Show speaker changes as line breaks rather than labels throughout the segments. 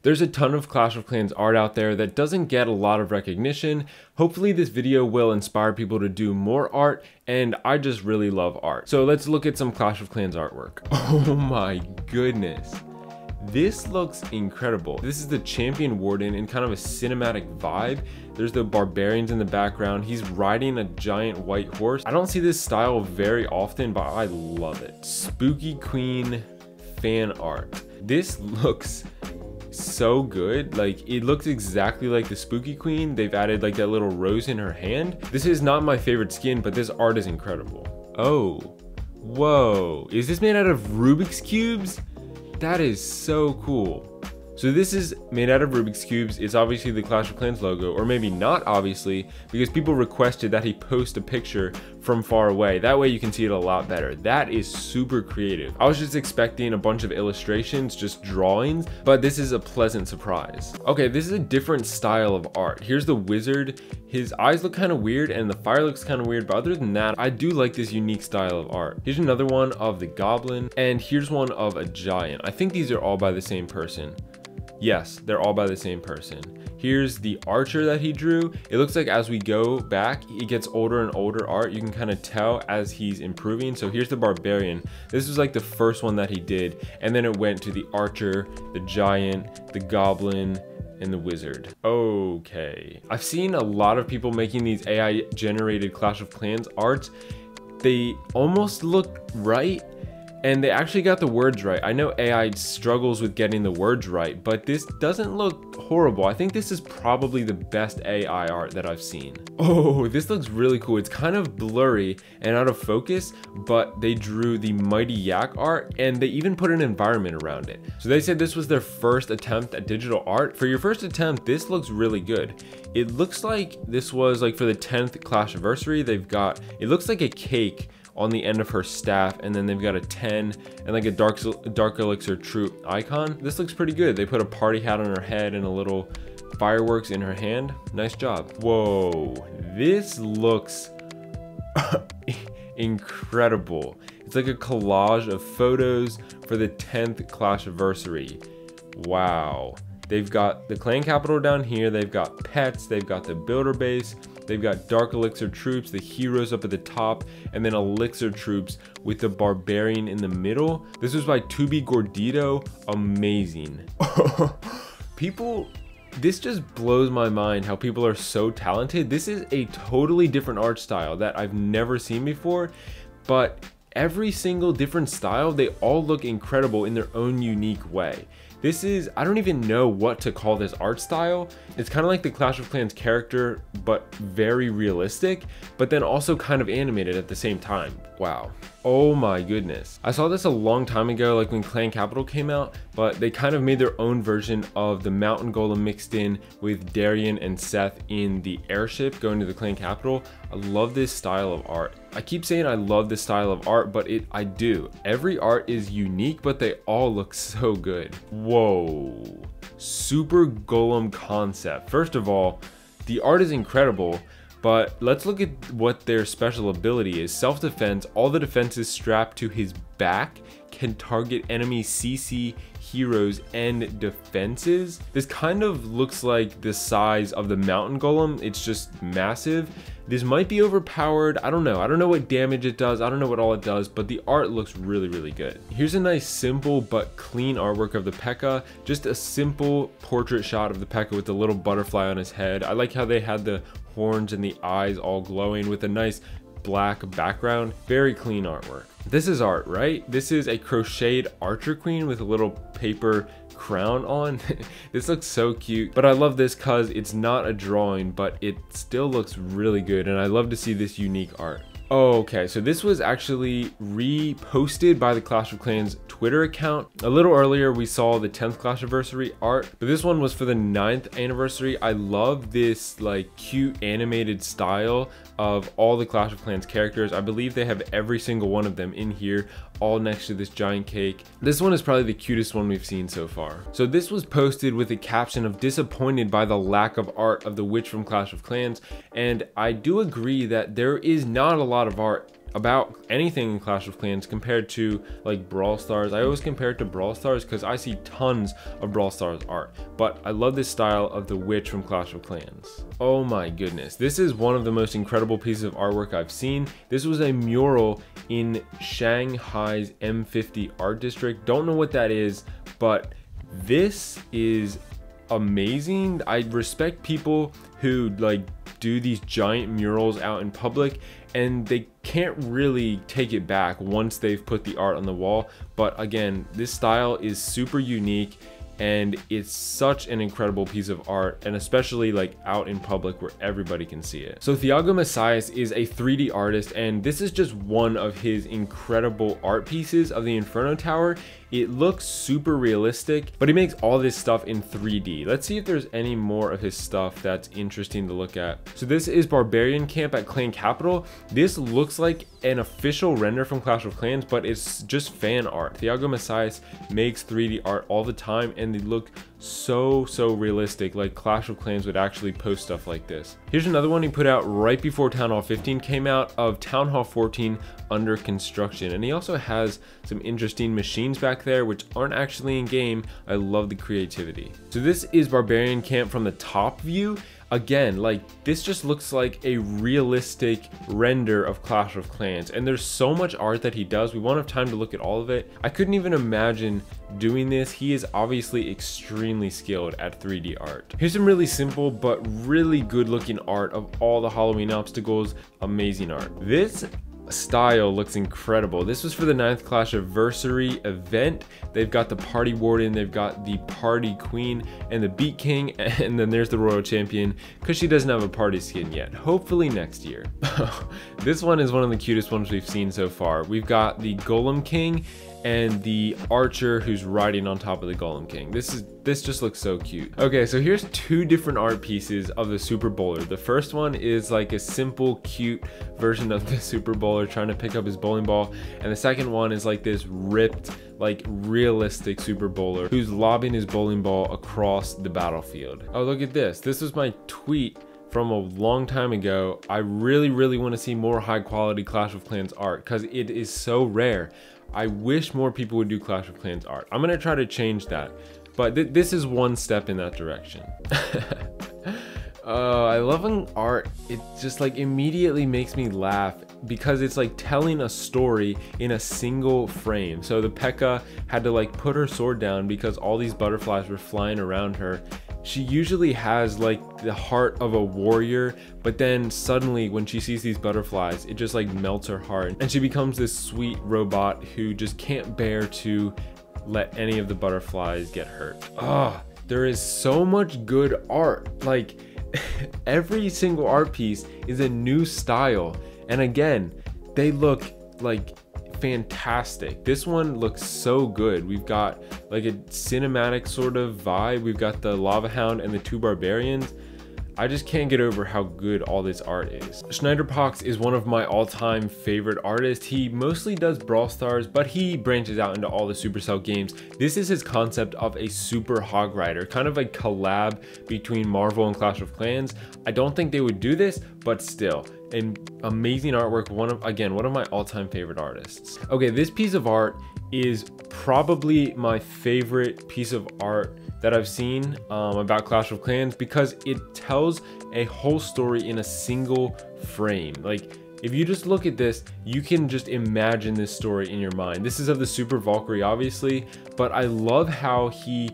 There's a ton of Clash of Clans art out there that doesn't get a lot of recognition. Hopefully this video will inspire people to do more art, and I just really love art. So let's look at some Clash of Clans artwork. Oh my goodness. This looks incredible. This is the Champion Warden in kind of a cinematic vibe. There's the barbarians in the background. He's riding a giant white horse. I don't see this style very often, but I love it. Spooky Queen fan art. This looks so good. Like, it looks exactly like the Spooky Queen. They've added like that little rose in her hand. This is not my favorite skin, but this art is incredible. Oh, whoa. Is this made out of Rubik's Cubes? That is so cool. So this is made out of Rubik's Cubes. It's obviously the Clash of Clans logo, or maybe not obviously, because people requested that he post a picture from far away. That way you can see it a lot better. That is super creative. I was just expecting a bunch of illustrations, just drawings, but this is a pleasant surprise. Okay, this is a different style of art. Here's the wizard. His eyes look kind of weird and the fire looks kind of weird, but other than that, I do like this unique style of art. Here's another one of the goblin, and here's one of a giant. I think these are all by the same person. Yes, they're all by the same person. Here's the archer that he drew. It looks like as we go back, he gets older and older art. You can kind of tell as he's improving. So here's the barbarian. This was like the first one that he did. And then it went to the archer, the giant, the goblin, and the wizard. Okay. I've seen a lot of people making these AI generated Clash of Clans arts. They almost look right. And they actually got the words right. I know AI struggles with getting the words right, but this doesn't look horrible. I think this is probably the best AI art that I've seen. Oh, this looks really cool. It's kind of blurry and out of focus, but they drew the Mighty Yak art and they even put an environment around it. So they said this was their first attempt at digital art. For your first attempt, this looks really good. It looks like this was like for the 10th Clashiversary. They've got, it looks like a cake on the end of her staff, and then they've got a 10 and like a dark elixir troop icon. This looks pretty good. They put a party hat on her head and a little fireworks in her hand. Nice job. Whoa, this looks incredible. It's like a collage of photos for the 10th Clashiversary. Wow. They've got the clan capital down here. They've got pets. They've got the builder base. They've got dark elixir troops, the heroes up at the top, and then elixir troops with the barbarian in the middle. This was by Tubi Gordito. Amazing. People, this just blows my mind how people are so talented. This is a totally different art style that I've never seen before, but every single different style, they all look incredible in their own unique way. This is, I don't even know what to call this art style. It's kind of like the Clash of Clans character, but very realistic, but then also kind of animated at the same time. Wow. Oh my goodness. I saw this a long time ago, like when Clan Capital came out, but they kind of made their own version of the Mountain Golem mixed in with Darian and Seth in the airship going to the Clan Capital. I love this style of art. I keep saying I love this style of art, but I do. Every art is unique, but they all look so good. Whoa. Super Golem concept. First of all, the art is incredible, but let's look at what their special ability is. Self-defense, all the defenses strapped to his back can target enemy CC, heroes, and defenses. This kind of looks like the size of the Mountain Golem. It's just massive. This might be overpowered. I don't know. I don't know what damage it does. I don't know what all it does, but the art looks really, really good. Here's a nice simple but clean artwork of the P.E.K.K.A. Just a simple portrait shot of the P.E.K.K.A. with the little butterfly on his head. I like how they had the horns and the eyes all glowing with a nice black background. Very clean artwork. This is art, right? This is a crocheted archer queen with a little paper crown on. This looks so cute, but I love this because it's not a drawing, but it still looks really good, and I love to see this unique art. Okay, so this was actually reposted by the Clash of Clans Twitter account. A little earlier, we saw the 10th Clashiversary art, but this one was for the 9th anniversary. I love this like cute animated style of all the Clash of Clans characters. I believe they have every single one of them in here, all next to this giant cake. This one is probably the cutest one we've seen so far. So this was posted with a caption of disappointed by the lack of art of the witch from Clash of Clans, and I do agree that there is not a lot of art about anything in Clash of Clans compared to like Brawl Stars. I always compare it to Brawl Stars because I see tons of Brawl Stars art, but I love this style of the witch from Clash of Clans. Oh my goodness, this is one of the most incredible pieces of artwork I've seen. This was a mural in Shanghai's M50 art district. Don't know what that is, but this is amazing. I respect people who like do these giant murals out in public and they can't really take it back once they've put the art on the wall. But again, this style is super unique and it's such an incredible piece of art, and especially like out in public where everybody can see it. So Thiago Messias is a 3D artist, and this is just one of his incredible art pieces of the Inferno Tower. It looks super realistic, but he makes all this stuff in 3D. Let's see if there's any more of his stuff that's interesting to look at. So this is Barbarian Camp at Clan Capital. This looks like an official render from Clash of Clans, but it's just fan art. Thiago Messias makes 3D art all the time, and they look so realistic, like Clash of Clans would actually post stuff like this. Here's another one he put out right before Town Hall 15 came out, of Town Hall 14 under construction, and he also has some interesting machines back there which aren't actually in game. I love the creativity. So this is Barbarian Camp from the top view. Again, like this just looks like a realistic render of Clash of Clans, and there's so much art that he does. We won't have time to look at all of it. I couldn't even imagine doing this. He is obviously extremely skilled at 3D art. Here's some really simple but really good looking art of all the Halloween obstacles. Amazing art. This style looks incredible. This was for the 9th Clashiversary event. They've got the Party Warden, they've got the Party Queen, and the Beat King, and then there's the Royal Champion because she doesn't have a party skin yet. Hopefully next year. This one is one of the cutest ones we've seen so far. We've got the Golem King and the archer who's riding on top of the Golem King. This just looks so cute. Okay, so here's two different art pieces of the Super Bowler. The first one is like a simple, cute version of the Super Bowler trying to pick up his bowling ball, and the second one is like this ripped, like realistic Super Bowler who's lobbing his bowling ball across the battlefield. Oh, look at this. This was my tweet from a long time ago. I really want to see more high quality Clash of Clans art because it is so rare. I wish more people would do Clash of Clans art. I'm gonna try to change that, but this is one step in that direction. I love when art, it just like immediately makes me laugh because it's like telling a story in a single frame. So the P.E.K.K.A had to like put her sword down because all these butterflies were flying around her. She usually has like the heart of a warrior, but then suddenly when she sees these butterflies, it just like melts her heart, and she becomes this sweet robot who just can't bear to let any of the butterflies get hurt. There is so much good art. Like every single art piece is a new style, and again, they look like fantastic. This one looks so good. We've got like a cinematic sort of vibe. We've got the Lava Hound and the two barbarians. I just can't get over how good all this art is. Schneiderpox is one of my all-time favorite artists. He mostly does Brawl Stars, but he branches out into all the Supercell games. This is his concept of a Super Hog Rider, kind of a collab between Marvel and Clash of Clans. I don't think they would do this, but still, an amazing artwork. One of my all-time favorite artists. Okay, this piece of art is probably my favorite piece of art that I've seen about Clash of Clans because it tells a whole story in a single frame. Like if you just look at this, you can just imagine this story in your mind. This is of the Super Valkyrie, obviously, but I love how he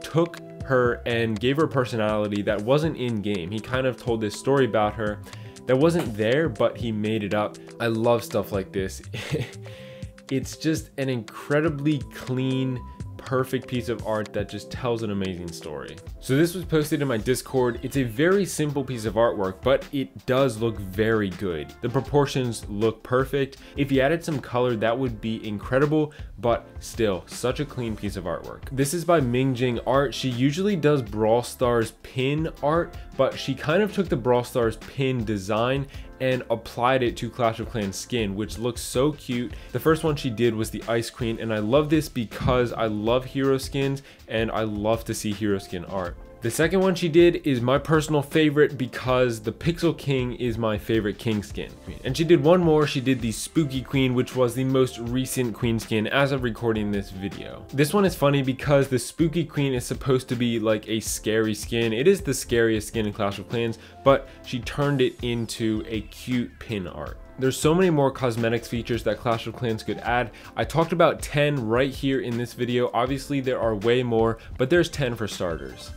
took her and gave her personality that wasn't in game. He kind of told this story about her that wasn't there, but he made it up. I love stuff like this. It's just an incredibly clean, perfect piece of art that just tells an amazing story. So this was posted in my Discord. It's a very simple piece of artwork, but it does look very good. The proportions look perfect. If you added some color, that would be incredible, but still such a clean piece of artwork. This is by Mingjing Art. She usually does Brawl Stars pin art, but she kind of took the Brawl Stars pin design and applied it to Clash of Clans skin, which looks so cute. The first one she did was the Ice Queen, and I love this because I love hero skins and I love to see hero skin art. The second one she did is my personal favorite because the Pixel King is my favorite king skin. And she did one more, she did the Spooky Queen, which was the most recent queen skin as of recording this video. This one is funny because the Spooky Queen is supposed to be like a scary skin. It is the scariest skin in Clash of Clans, but she turned it into a cute pin art. There's so many more cosmetics features that Clash of Clans could add. I talked about 10 right here in this video. Obviously there are way more, but there's 10 for starters.